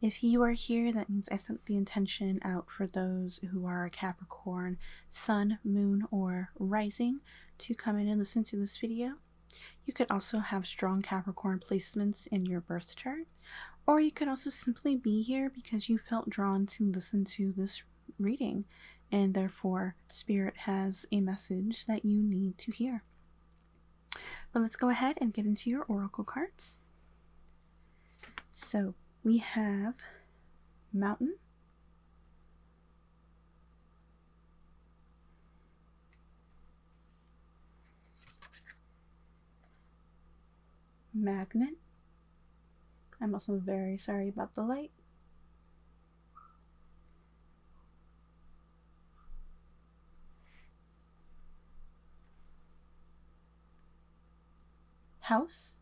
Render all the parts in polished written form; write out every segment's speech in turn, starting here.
If you are here, that means I sent the intention out for those who are a Capricorn, Sun, Moon, or Rising to come in and listen to this video. You could also have strong Capricorn placements in your birth chart, or you could also simply be here because you felt drawn to listen to this reading, and therefore Spirit has a message that you need to hear. But let's go ahead and get into your oracle cards. So we have Mountain, Magnet. I'm also very sorry about the light. House,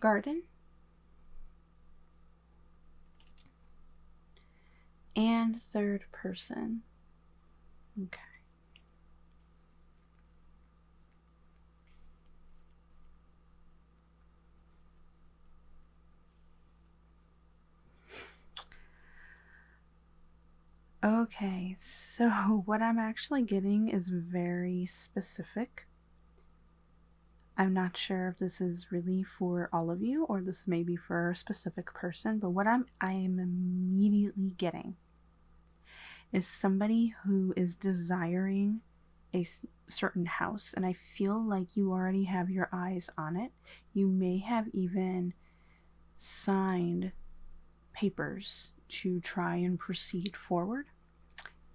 Garden, and third person. Okay. Okay, so what I'm actually getting is very specific. I'm not sure if this is really for all of you or this may be for a specific person, but what I am immediately getting is somebody who is desiring a certain house, and I feel like you already have your eyes on it. You may have even signed papers to try and proceed forward.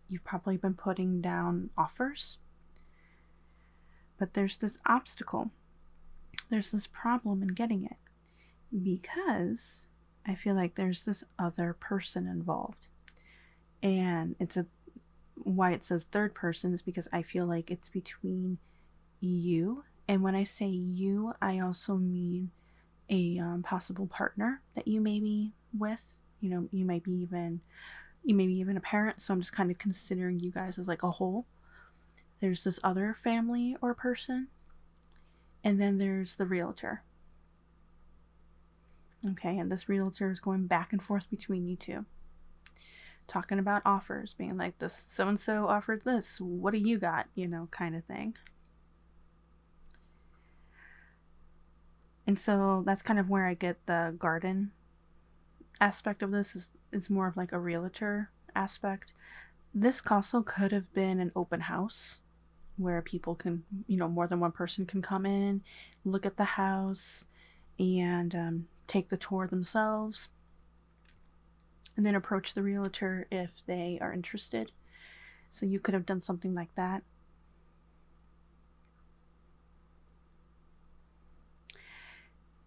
You've probably been putting down offers, but there's this obstacle. There's this problem in getting it because I feel like there's this other person involved. And why it says third person is because I feel like it's between you. And when I say you, I also mean a possible partner that you may be with. You know, you may be even a parent. So I'm just kind of considering you guys as like a whole. There's this other family or person. And then there's the realtor. Okay, and this realtor is going back and forth between you two. Talking about offers, being like, this so-and-so offered this, what do you got? You know, kind of thing. And so that's kind of where I get the garden aspect of this. It's more of like a realtor aspect. This also could have been an open house where people can, you know, more than one person can come in, look at the house, and take the tour themselves, and then approach the realtor if they are interested. So you could have done something like that.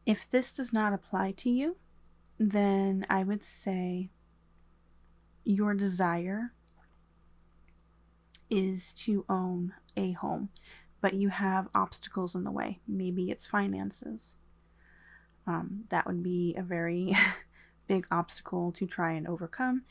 If this does not apply to you, then I would say your desire is to own a home, but you have obstacles in the way. Maybe it's finances. That would be a very big obstacle to try and overcome.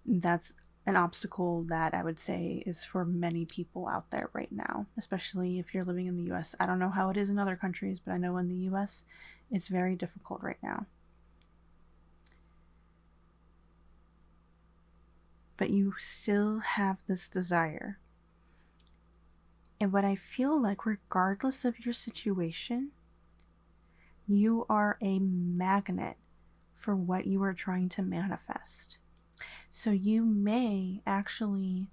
That's an obstacle that I would say is for many people out there right now, especially if you're living in the US. I don't know how it is in other countries, but I know in the US it's very difficult right now. But you still have this desire. And what I feel like, regardless of your situation, you are a magnet for what you are trying to manifest. So you may actually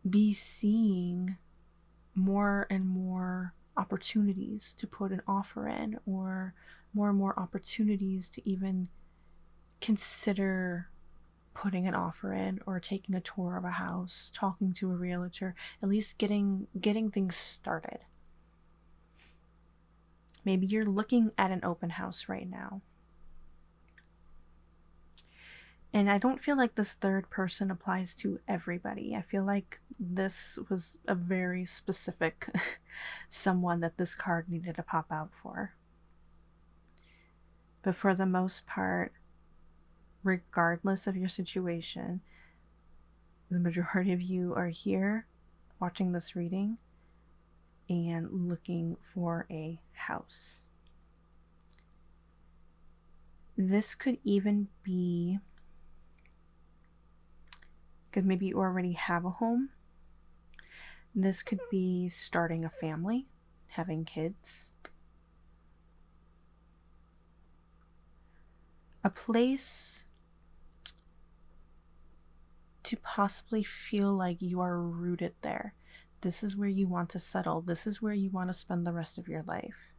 be seeing more and more opportunities to put an offer in, or more and more opportunities to even consider putting an offer in, or taking a tour of a house, talking to a realtor, at least getting things started. Maybe you're looking at an open house right now. And I don't feel like this third person applies to everybody. I feel like this was a very specific someone that this card needed to pop out for. But for the most part, regardless of your situation, the majority of you are here watching this reading and looking for a house. This could even be because maybe you already have a home. This could be starting a family, having kids. A place to possibly feel like you are rooted there. This is where you want to settle. This is where you want to spend the rest of your life.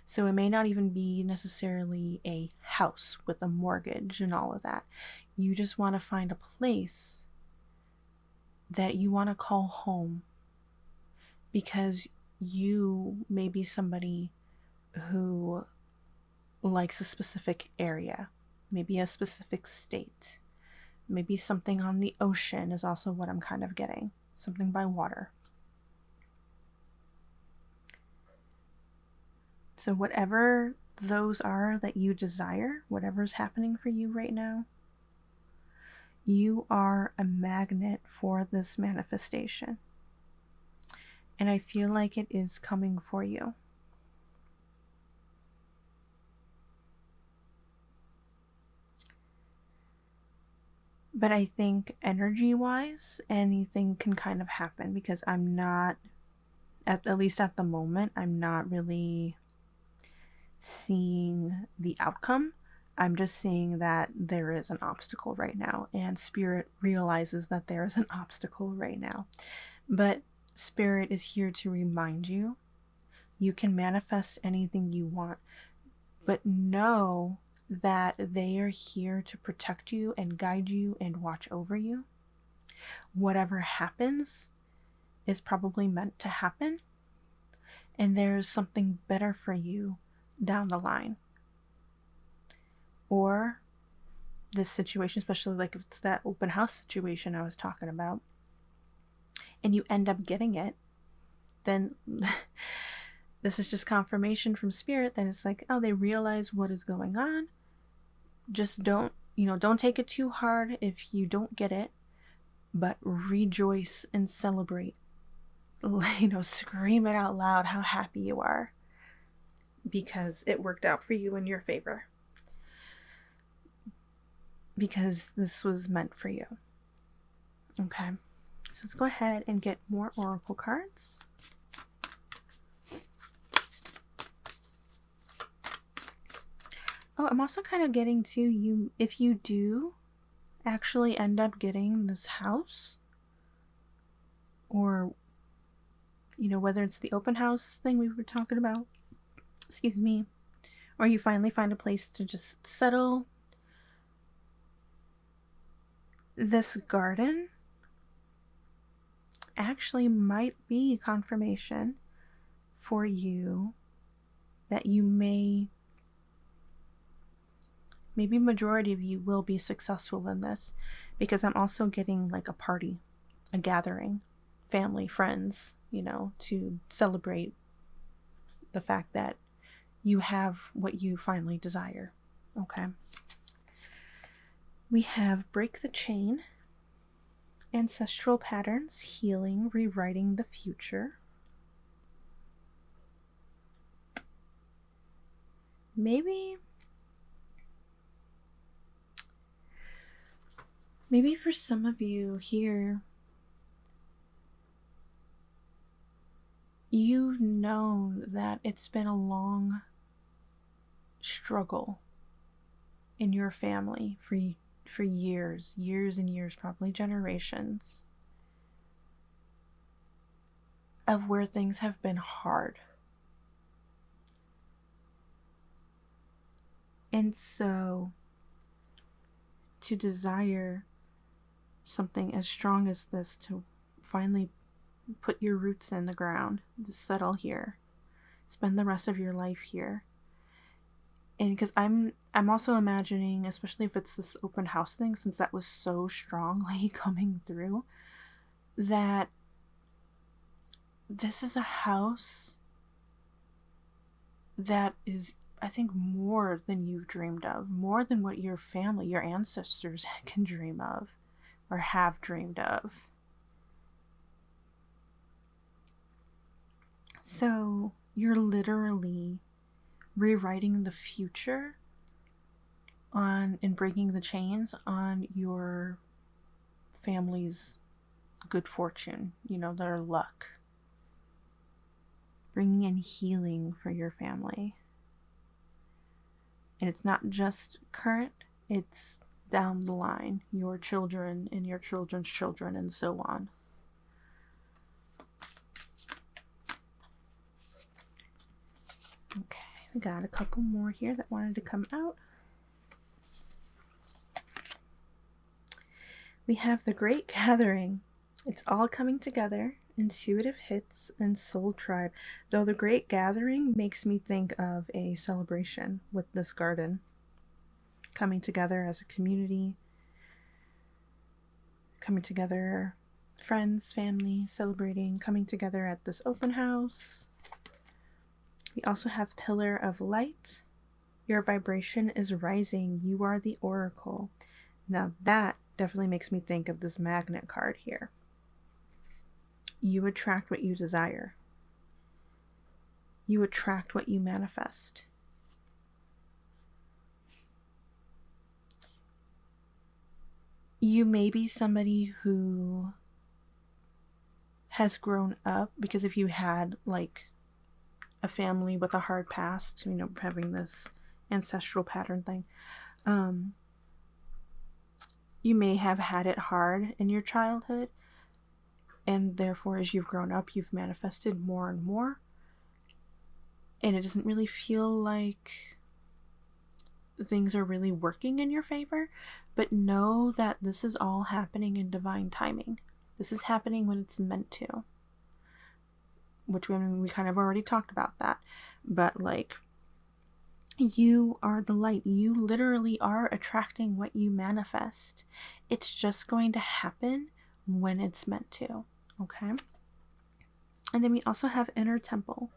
So it may not even be necessarily a house with a mortgage and all of that. You just want to find a place that you want to call home, because you may be somebody who likes a specific area, maybe a specific state, maybe something on the ocean is also what I'm kind of getting, something by water. So whatever those are that you desire, whatever's happening for you right now, you are a magnet for this manifestation. And I feel like it is coming for you. But I think energy-wise, anything can kind of happen, because I'm not, at least at the moment, I'm not really seeing the outcome. I'm just seeing that there is an obstacle right now, and Spirit realizes that there is an obstacle right now. But Spirit is here to remind you, you can manifest anything you want, but know that they are here to protect you and guide you and watch over you. Whatever happens is probably meant to happen, and there's something better for you down the line. Or this situation, especially like if it's that open house situation I was talking about, and you end up getting it, then this is just confirmation from Spirit that it's like, oh, they realize what is going on. Just don't take it too hard if you don't get it, but rejoice and celebrate. Scream it out loud how happy you are, because it worked out for you in your favor. Because this was meant for you. Okay, so let's go ahead and get more oracle cards. Oh, I'm also kind of getting to you, if you do actually end up getting this house, or whether it's the open house thing we were talking about, or you finally find a place to just settle, this garden actually might be confirmation for you that you maybe majority of you will be successful in this, because I'm also getting like a party, a gathering, family, friends, to celebrate the fact that you have what you finally desire. Okay. We have break the chain, ancestral patterns, healing, rewriting the future. Maybe for some of you here, you've known that it's been a long struggle in your family for years and years, probably generations, of where things have been hard. And so to desire something as strong as this, to finally put your roots in the ground, to settle here, spend the rest of your life here. And because I'm also imagining, especially if it's this open house thing, since that was so strongly coming through, that this is a house that is, I think, more than you've dreamed of, more than what your family, your ancestors can dream of or have dreamed of. So you're literally rewriting the future and breaking the chains on your family's good fortune, their luck. Bringing in healing for your family. And it's not just current, it's down the line, your children and your children's children and so on. Okay, we got a couple more here that wanted to come out. We have the Great Gathering. It's all coming together. Intuitive hits and soul tribe. Though the Great Gathering makes me think of a celebration with this garden. Coming together as a community. Coming together, friends, family, celebrating, coming together at this open house. We also have Pillar of Light. Your vibration is rising. You are the oracle. Now that definitely makes me think of this magnet card here. You attract what you desire. You attract what you manifest. You may be somebody who has grown up, because if you had like a family with a hard past, having this ancestral pattern thing, you may have had it hard in your childhood, and therefore as you've grown up, you've manifested more and more, and it doesn't really feel like things are really working in your favor. But know that this is all happening in divine timing. This is happening when it's meant to. Which we kind of already talked about that. But like, you are the light. You literally are attracting what you manifest. It's just going to happen when it's meant to. Okay? And then we also have Inner Temple.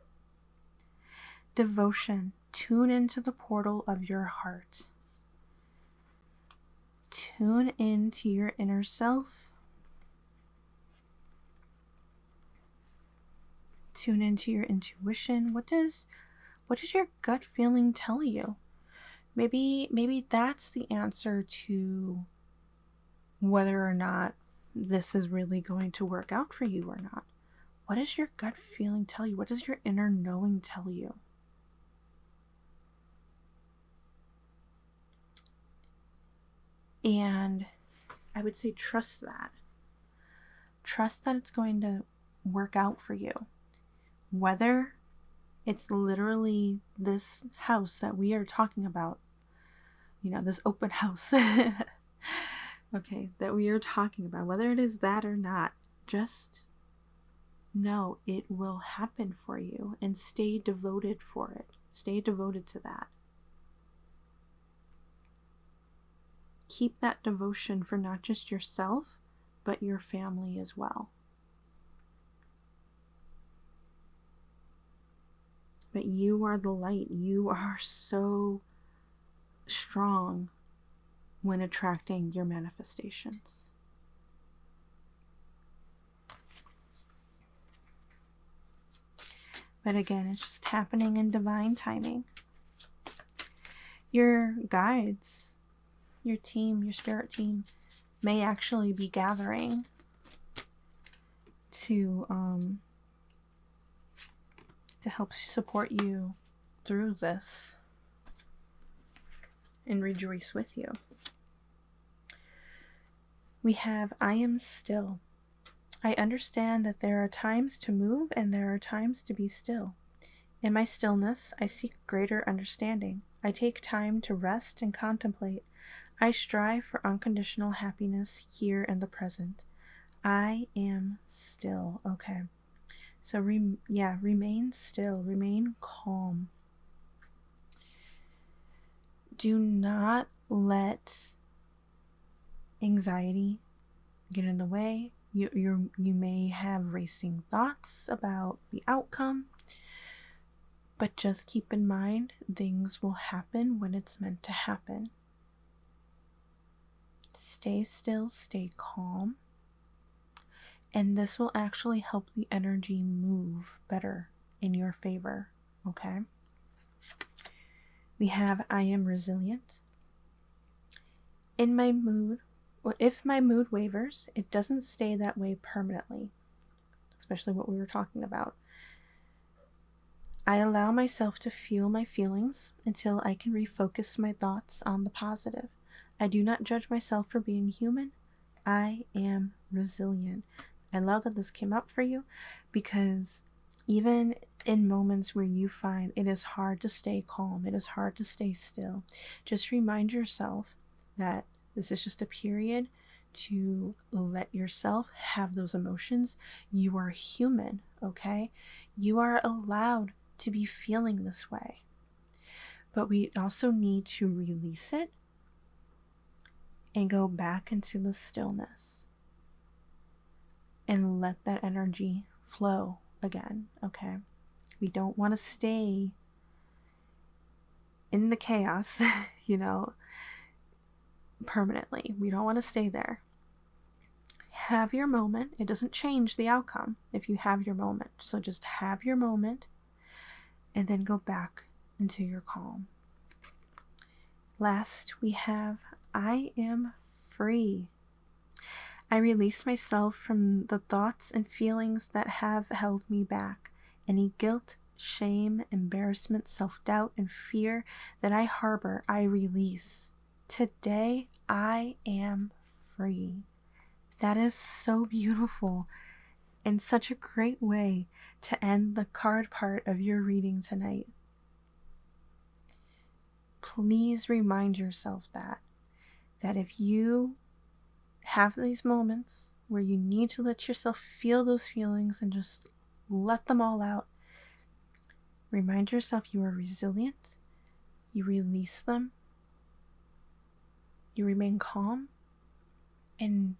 Devotion. Tune into the portal of your heart. Tune into your inner self. Tune into your intuition. What does your gut feeling tell you? Maybe that's the answer to whether or not this is really going to work out for you or not. What does your gut feeling tell you? What does your inner knowing tell you? And I would say trust that. Trust that it's going to work out for you. Whether it's literally this house that we are talking about, this open house, okay, that we are talking about, whether it is that or not, just know it will happen for you, and stay devoted for it. Stay devoted to that. Keep that devotion for not just yourself, but your family as well. But you are the light. You are so strong when attracting your manifestations. But again, it's just happening in divine timing. Your guides, your team, your spirit team, may actually be gathering to help support you through this and rejoice with you. We have I am still. I understand that there are times to move and there are times to be still. In my stillness, I seek greater understanding. I take time to rest and contemplate. I strive for unconditional happiness here in the present. I am still. Okay. So, remain still. Remain calm. Do not let anxiety get in the way. You may have racing thoughts about the outcome, but just keep in mind things will happen when it's meant to happen. Stay still, stay calm, and this will actually help the energy move better in your favor, okay? We have I am resilient. In my mood, or if my mood wavers, it doesn't stay that way permanently, especially what we were talking about. I allow myself to feel my feelings until I can refocus my thoughts on the positive. I do not judge myself for being human. I am resilient. I love that this came up for you, because even in moments where you find it is hard to stay calm, it is hard to stay still, just remind yourself that this is just a period to let yourself have those emotions. You are human, okay? You are allowed to be feeling this way. But we also need to release it and go back into the stillness and let that energy flow again, okay? We don't want to stay in the chaos, permanently. We don't want to stay there. Have your moment. It doesn't change the outcome if you have your moment. So just have your moment and then go back into your calm. Last, we have I am free. I release myself from the thoughts and feelings that have held me back. Any guilt, shame, embarrassment, self-doubt, and fear that I harbor, I release. Today, I am free. That is so beautiful and such a great way to end the card part of your reading tonight. Please remind yourself that if you have these moments where you need to let yourself feel those feelings and just let them all out, remind yourself you are resilient, you release them, you remain calm, and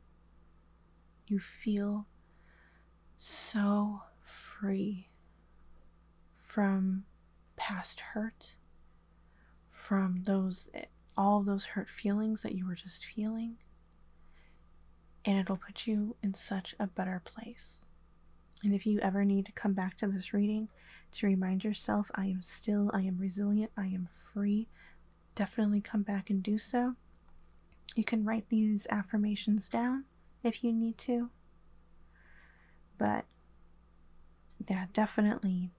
you feel so free from past hurt, from all those hurt feelings that you were just feeling, and it'll put you in such a better place. And if you ever need to come back to this reading to remind yourself, I am resilient, I am free, definitely come back and do so. You can write these affirmations down if you need to. But yeah, definitely,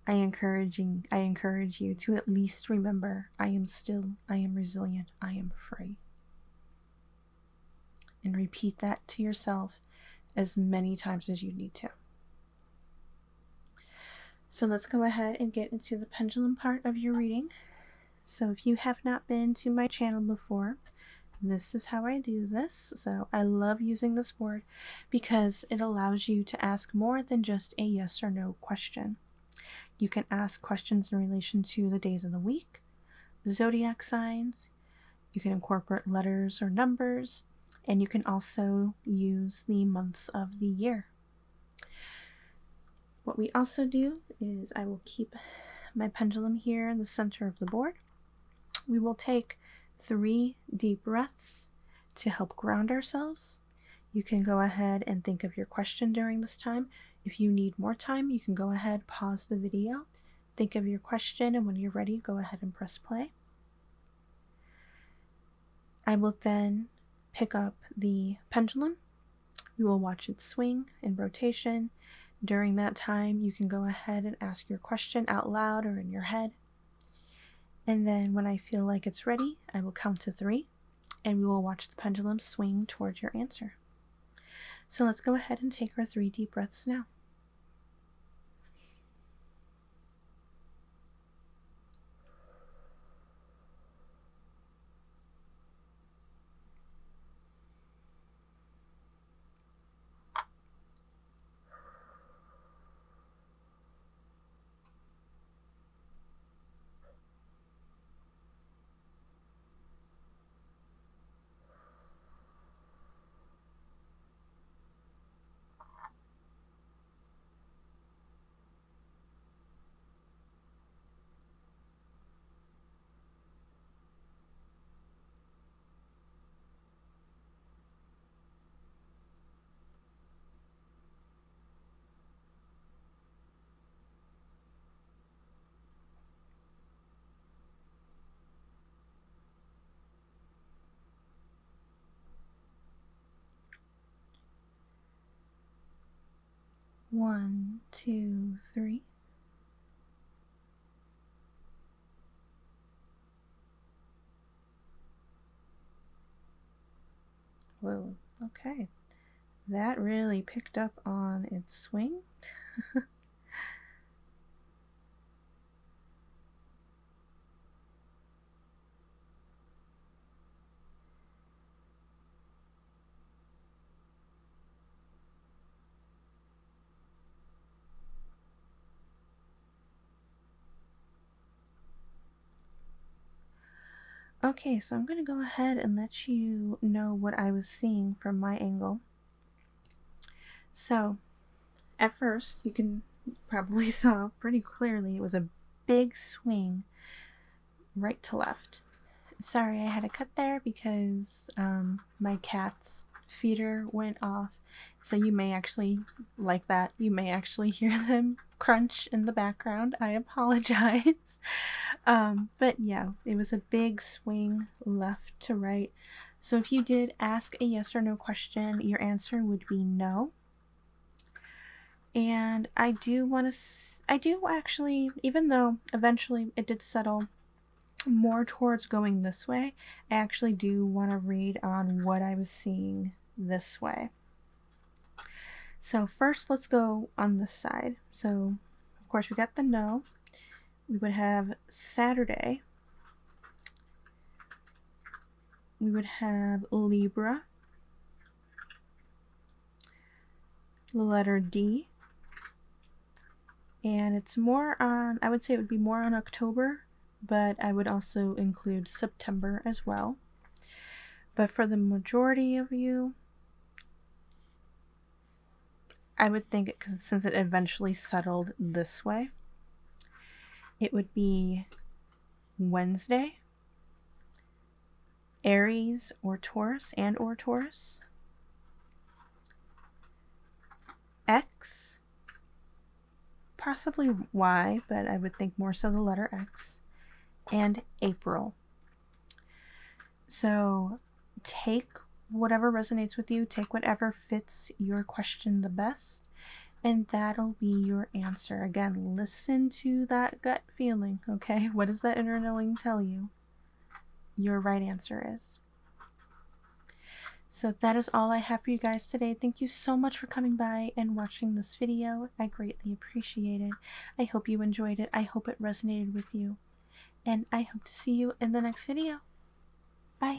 I encourage you to at least remember, I am resilient, I am free. And repeat that to yourself as many times as you need to. So let's go ahead and get into the pendulum part of your reading. So if you have not been to my channel before, this is how I do this. So I love using this board because it allows you to ask more than just a yes or no question. You can ask questions in relation to the days of the week, zodiac signs, you can incorporate letters or numbers, and you can also use the months of the year. What we also do is I will keep my pendulum here in the center of the board. We will take 3 deep breaths to help ground ourselves. You can go ahead and think of your question during this time. If you need more time, you can go ahead, pause the video, think of your question, and when you're ready, go ahead and press play. I will then pick up the pendulum. We will watch it swing in rotation. During that time, you can go ahead and ask your question out loud or in your head. And then when I feel like it's ready, I will count to 3, and we will watch the pendulum swing towards your answer. So let's go ahead and take our 3 deep breaths now. 1, 2, 3. Whoa, okay. That really picked up on its swing. Okay, so I'm going to go ahead and let you know what I was seeing from my angle. So, at first, you can probably saw pretty clearly it was a big swing right to left. Sorry, I had to cut there because my cat's feeder went off. So you may actually, like that, you may actually hear them crunch in the background. I apologize. But yeah, it was a big swing left to right. So if you did ask a yes or no question, your answer would be no. And I do actually, even though eventually it did settle more towards going this way, I actually do want to read on what I was seeing this way. So first, let's go on this side. So, of course, we got the no. We would have Saturday. We would have Libra. The letter D. And it's more on, I would say it would be more on October, but I would also include September as well. But for the majority of you, I would think, because since it eventually settled this way, it would be Wednesday, Aries or Taurus or Taurus, X, possibly Y, but I would think more so the letter X, and April. So take whatever resonates with you, take whatever fits your question the best, and that'll be your answer. Again, listen to that gut feeling, okay? What does that inner knowing tell you your right answer is? So that is all I have for you guys today. Thank you so much for coming by and watching this video. I greatly appreciate it. I hope you enjoyed it. I hope it resonated with you. And I hope to see you in the next video. Bye.